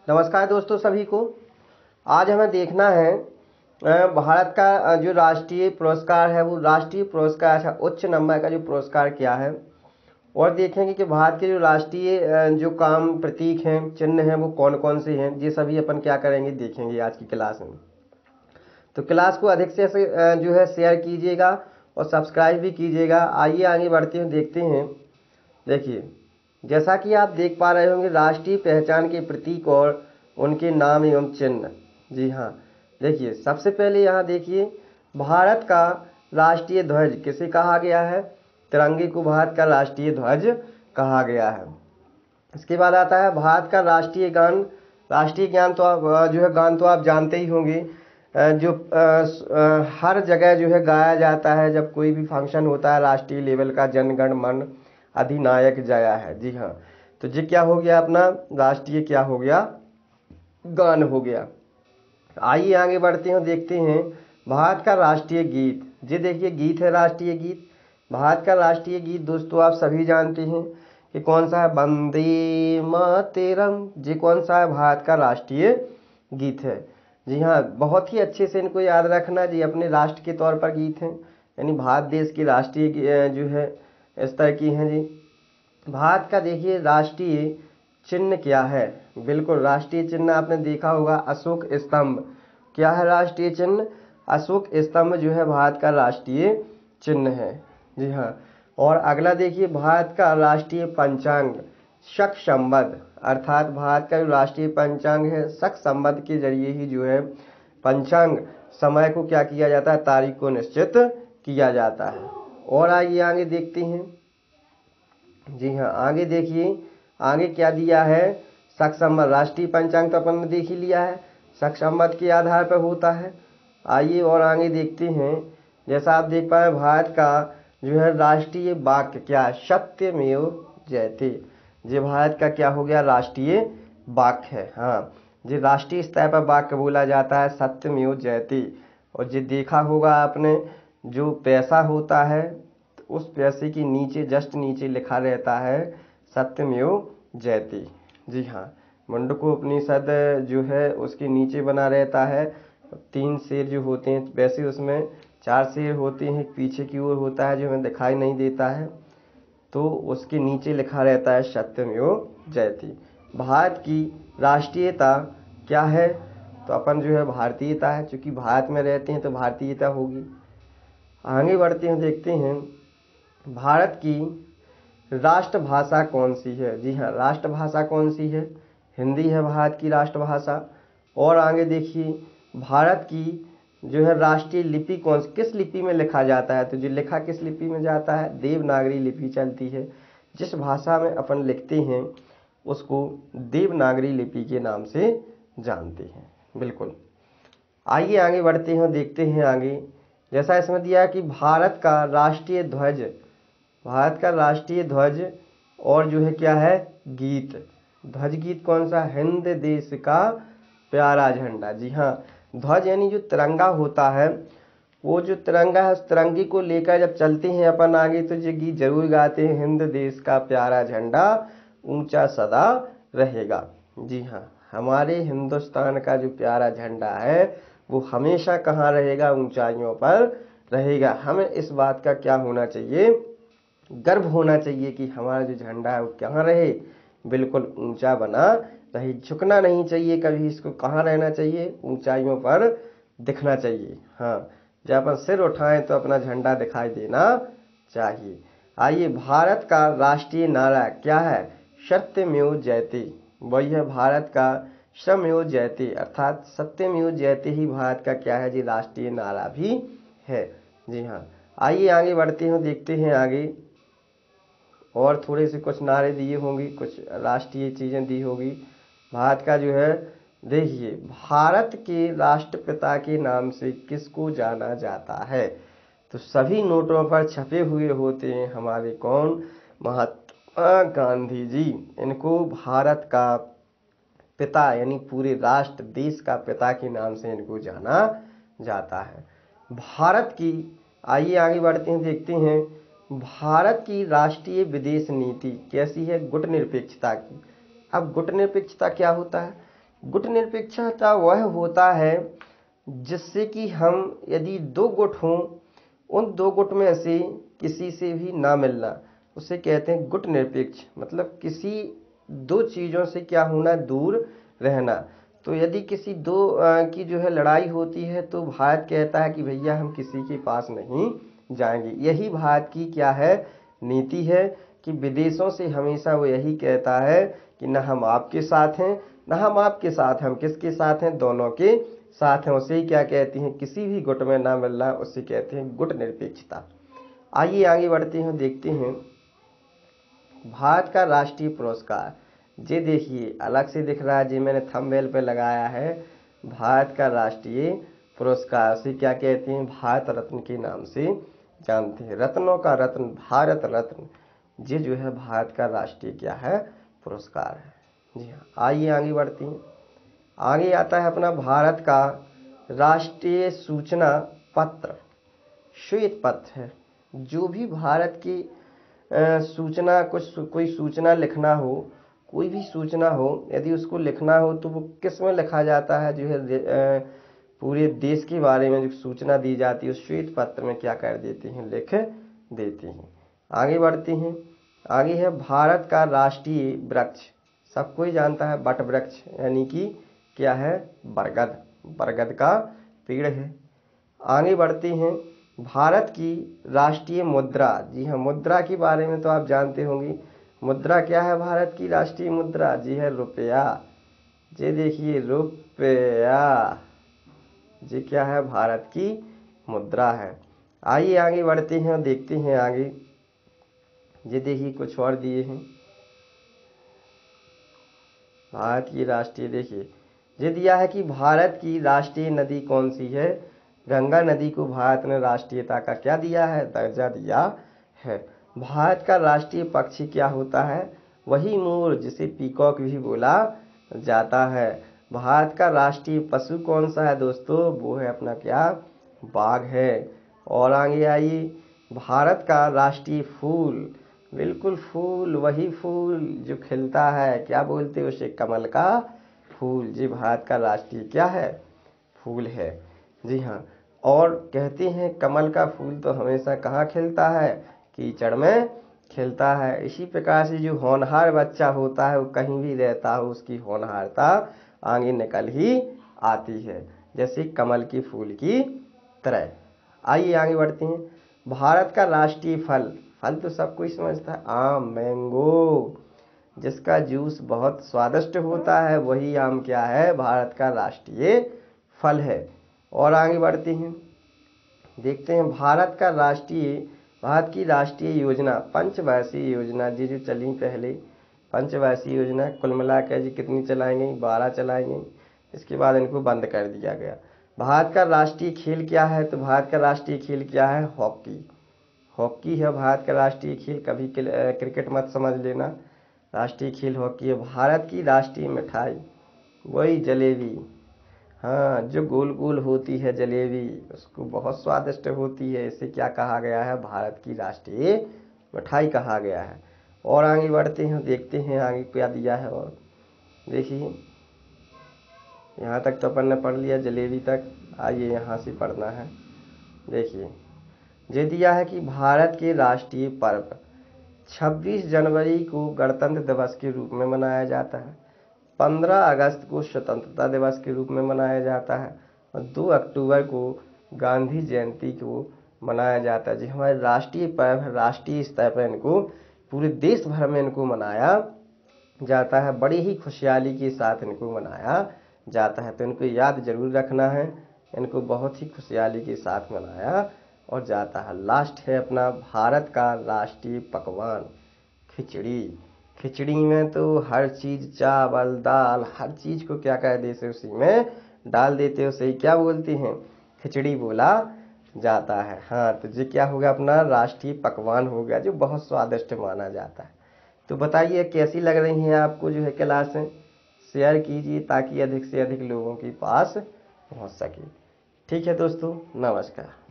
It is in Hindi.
नमस्कार दोस्तों सभी को। आज हमें देखना है भारत का जो राष्ट्रीय पुरस्कार है वो राष्ट्रीय पुरस्कार अच्छा उच्च नंबर का जो पुरस्कार क्या है, और देखेंगे कि भारत के जो राष्ट्रीय जो काम प्रतीक हैं चिन्ह हैं वो कौन कौन से हैं। ये सभी अपन क्या करेंगे देखेंगे आज की क्लास में। तो क्लास को अधिक से जो है शेयर कीजिएगा और सब्सक्राइब भी कीजिएगा। आइए आगे बढ़ते हैं, देखते हैं। देखिए, जैसा कि आप देख पा रहे होंगे राष्ट्रीय पहचान के प्रतीक और उनके नाम एवं चिन्ह। जी हाँ, देखिए सबसे पहले यहाँ देखिए भारत का राष्ट्रीय ध्वज किसे कहा गया है। तिरंगे को भारत का राष्ट्रीय ध्वज कहा गया है। इसके बाद आता है भारत का राष्ट्रीय गान। राष्ट्रीय गान तो आप जो है गान तो आप जानते ही होंगे, जो हर जगह जो है गाया जाता है जब कोई भी फंक्शन होता है राष्ट्रीय लेवल का। जन गण मन अधिनायक जया है। जी हाँ, तो ये क्या हो गया अपना राष्ट्रीय क्या हो गया गान हो गया। आइए आगे बढ़ते हैं, देखते हैं भारत का राष्ट्रीय गीत। ये देखिए गीत है राष्ट्रीय गीत। भारत का राष्ट्रीय गीत दोस्तों आप सभी जानते हैं कि कौन सा है, वंदे मातरम। ये कौन सा है, भारत का राष्ट्रीय गीत है। जी हाँ, बहुत ही अच्छे से इनको याद रखना। जी अपने राष्ट्र के तौर पर गीत हैं, यानी भारत देश की राष्ट्रीय जो है इस तरह की हैं। जी भारत का देखिए राष्ट्रीय चिन्ह क्या है। बिल्कुल राष्ट्रीय चिन्ह आपने देखा होगा अशोक स्तंभ। क्या है राष्ट्रीय चिन्ह, अशोक स्तंभ जो है भारत का राष्ट्रीय चिन्ह है। जी हाँ, और अगला देखिए भारत का राष्ट्रीय पंचांग शक संवत, अर्थात भारत का जो राष्ट्रीय पंचांग है शक संवत के जरिए ही जो है पंचांग समय को क्या किया जाता है, तारीख को निश्चित किया जाता है। और आइए आगे देखते हैं। जी हाँ, आगे देखिए आगे क्या दिया है, शक संवत। राष्ट्रीय पंचांग तो अपन ने देख ही लिया है, शक संवत के आधार पर होता है। आइए और आगे देखते हैं। जैसा आप देख पाए भारत का जो है राष्ट्रीय वाक्य क्या है, सत्यमेव जयते। ये भारत का क्या हो गया राष्ट्रीय वाक्य है। हाँ, ये राष्ट्रीय स्तर पर वाक्य बोला जाता है सत्यमेव जयते। और ये देखा होगा आपने, जो पैसा होता है उस पैसे के नीचे जस्ट नीचे लिखा रहता है सत्यमेव जयते। जी हाँ, मुंडकोपनिषद जो है उसके नीचे बना रहता है। 3 शेर जो होते हैं, वैसे उसमें 4 शेर होते हैं, पीछे की ओर होता है जो हमें दिखाई नहीं देता है, तो उसके नीचे लिखा रहता है सत्यमेव जयते। भारत की राष्ट्रीयता क्या है, तो अपन जो है भारतीयता है, क्योंकि भारत में रहते हैं तो भारतीयता होगी। आगे बढ़ते हैं, देखते हैं भारत की राष्ट्रभाषा कौन सी है। जी हाँ, राष्ट्रभाषा कौन सी है, हिंदी है भारत की राष्ट्रभाषा। और आगे देखिए भारत की जो है राष्ट्रीय लिपि कौन सी, किस लिपि में लिखा जाता है, तो जो लिखा किस लिपि में जाता है, देवनागरी लिपि चलती है। जिस भाषा में अपन लिखते हैं उसको देवनागरी लिपि के नाम से जानते हैं। बिल्कुल, आइए आगे बढ़ते हैं, देखते हैं आगे। जैसा इसमें दिया कि भारत का राष्ट्रीय ध्वज, भारत का राष्ट्रीय ध्वज और जो है क्या है गीत, ध्वज गीत कौन सा, हिंद देश का प्यारा झंडा। जी हाँ, ध्वज यानी जो तिरंगा होता है, वो जो तिरंगा है उस तिरंगे को लेकर जब चलते हैं अपन आगे तो ये गीत जरूर गाते हैं, हिंद देश का प्यारा झंडा ऊंचा सदा रहेगा। जी हाँ, हमारे हिंदुस्तान का जो प्यारा झंडा है वो हमेशा कहाँ रहेगा, ऊंचाइयों पर रहेगा। हमें इस बात का क्या होना चाहिए, गर्व होना चाहिए कि हमारा जो झंडा है वो कहाँ रहे, बिल्कुल ऊंचा बना रहे। झुकना नहीं चाहिए कभी, इसको कहाँ रहना चाहिए, ऊंचाइयों पर दिखना चाहिए। हाँ, जब अपन सिर उठाएं तो अपना झंडा दिखाई देना चाहिए। आइए, भारत का राष्ट्रीय नारा क्या है, सत्यमेव जयते। वही है भारत का सत्यमेव जयते, अर्थात सत्यमेव जयते ही भारत का क्या है जी राष्ट्रीय नारा भी है। जी हाँ, आइए आगे बढ़ते हैं, देखते हैं आगे। और थोड़े से कुछ नारे दिए होंगे, कुछ राष्ट्रीय चीज़ें दी होगी। भारत का जो है देखिए, भारत के राष्ट्रपिता के नाम से किसको जाना जाता है, तो सभी नोटों पर छपे हुए होते हैं हमारे कौन, महात्मा गांधी जी। इनको भारत का पिता यानी पूरे राष्ट्र देश का पिता के नाम से इनको जाना जाता है। भारत की, आइए आगे बढ़ते हैं, देखते हैं भारत की राष्ट्रीय विदेश नीति कैसी है, गुटनिरपेक्षता की। अब गुटनिरपेक्षता क्या होता है, गुट निरपेक्षता वह होता है जिससे कि हम यदि दो गुट हों, उन दो गुट में से किसी से भी ना मिलना, उसे कहते हैं गुट निरपेक्ष। मतलब किसी दो चीज़ों से क्या होना, दूर रहना। तो यदि किसी दो की जो है लड़ाई होती है तो भारत कहता है कि भैया हम किसी के पास नहीं जाएंगे। यही भारत की क्या है, नीति है कि विदेशों से हमेशा वो यही कहता है कि न हम आपके साथ हैं न हम आपके साथ, हम किसके साथ हैं, दोनों के साथ हैं। उसे क्या कहती हैं, किसी भी गुट में ना मिलना, उसे कहते हैं गुट निरपेक्षता। आइए आगे बढ़ते हैं, देखते हैं भारत का राष्ट्रीय पुरस्कार। ये देखिए अलग से दिख रहा है, जी मैंने थंबनेल पे लगाया है भारत का राष्ट्रीय पुरस्कार। से क्या कहते हैं, भारत रत्न के नाम से जानते हैं। रत्नों का रत्न, भारत रत्न, ये जो है भारत का राष्ट्रीय क्या है, पुरस्कार है। जी हाँ, आइए आगे बढ़ते हैं। आगे आता है अपना भारत का राष्ट्रीय सूचना पत्र, श्वेत पत्र है। जो भी भारत की सूचना, कोई सूचना लिखना हो, कोई भी सूचना हो, यदि उसको लिखना हो तो वो किस में लिखा जाता है, जो है पूरे देश के बारे में जो सूचना दी जाती है उस श्वेत पत्र में क्या कर देते हैं, लिख देते हैं। आगे बढ़ते हैं। आगे है भारत का राष्ट्रीय वृक्ष, सब कोई जानता है वट वृक्ष, यानी कि क्या है, बरगद, बरगद का पेड़ है। आगे बढ़ते हैं, भारत की राष्ट्रीय मुद्रा। जी हाँ, मुद्रा के बारे में तो आप जानते होंगे। मुद्रा क्या है भारत की राष्ट्रीय मुद्रा, जी है रुपया। ये देखिए रुपया, ये क्या है, भारत की मुद्रा है। आइए आगे बढ़ते हैं और देखते हैं आगे। ये देखिए कुछ और दिए हैं भारत की राष्ट्रीय, देखिए ये दिया है कि भारत की राष्ट्रीय नदी कौन सी है, गंगा नदी को भारत ने राष्ट्रीयता का क्या दिया है, दर्जा दिया है। भारत का राष्ट्रीय पक्षी क्या होता है, वही मोर, जिसे पीकॉक भी बोला जाता है। भारत का राष्ट्रीय पशु कौन सा है दोस्तों, वो है अपना क्या, बाघ है। और आगे आइए, भारत का राष्ट्रीय फूल, बिल्कुल फूल, वही फूल जो खिलता है, क्या बोलते हैं उसे, कमल का फूल। जी भारत का राष्ट्रीय क्या है, फूल है। जी हाँ, और कहते हैं कमल का फूल तो हमेशा कहाँ खिलता है, कीचड़ में खिलता है। इसी प्रकार से जो होनहार बच्चा होता है वो कहीं भी रहता हो, उसकी होनहारता आगे निकल ही आती है, जैसे कमल के फूल की तरह। आइए आगे बढ़ते हैं। भारत का राष्ट्रीय फल, फल तो सब कोई समझता है, आम, मैंगो, जिसका जूस बहुत स्वादिष्ट होता है, वही आम क्या है, भारत का राष्ट्रीय फल है। और आगे बढ़ते हैं, देखते हैं भारत की राष्ट्रीय योजना, पंचवर्षीय योजना, जी जो चली पहले पंचवर्षीय योजना, कुल मिलाकर जी कितनी चलाएंगे, 12 चलाएंगे, इसके बाद इनको बंद कर दिया गया। भारत का राष्ट्रीय खेल क्या है, तो भारत का राष्ट्रीय खेल क्या है, हॉकी। हॉकी है भारत का राष्ट्रीय खेल, कभी क्रिकेट मत समझ लेना, राष्ट्रीय खेल हॉकी है। भारत की राष्ट्रीय मिठाई, वही जलेबी, हाँ जो गोल गोल होती है जलेबी, उसको बहुत स्वादिष्ट होती है, इसे क्या कहा गया है, भारत की राष्ट्रीय मिठाई कहा गया है। और आगे बढ़ते हैं, देखते हैं आगे क्या दिया है। और देखिए यहाँ तक तो अपन ने पढ़ लिया, जलेबी तक। आइए यहाँ से पढ़ना है। देखिए ये दिया है कि भारत के राष्ट्रीय पर्व 26 जनवरी को गणतंत्र दिवस के रूप में मनाया जाता है, 15 अगस्त को स्वतंत्रता दिवस के रूप में मनाया जाता है, और 2 अक्टूबर को गांधी जयंती को मनाया जाता है। जी हमारे राष्ट्रीय पर्व, राष्ट्रीय स्तर पर इनको पूरे देश भर में इनको मनाया जाता है, बड़ी ही खुशहाली के साथ इनको मनाया जाता है। तो इनको याद जरूर रखना है, इनको बहुत ही खुशहाली के साथ मनाया और जाता है। लास्ट है अपना भारत का राष्ट्रीय पकवान, खिचड़ी। खिचड़ी में तो हर चीज, चावल दाल, हर चीज को क्या कर देते उसी में डाल देते, उसे क्या बोलते हैं, खिचड़ी बोला जाता है। हाँ तो ये क्या होगा, अपना राष्ट्रीय पकवान हो गया, जो बहुत स्वादिष्ट माना जाता है। तो बताइए कैसी लग रही हैं आपको जो है क्लासें, शेयर कीजिए ताकि अधिक से अधिक लोगों के पास पहुंच सके। ठीक है दोस्तों, नमस्कार।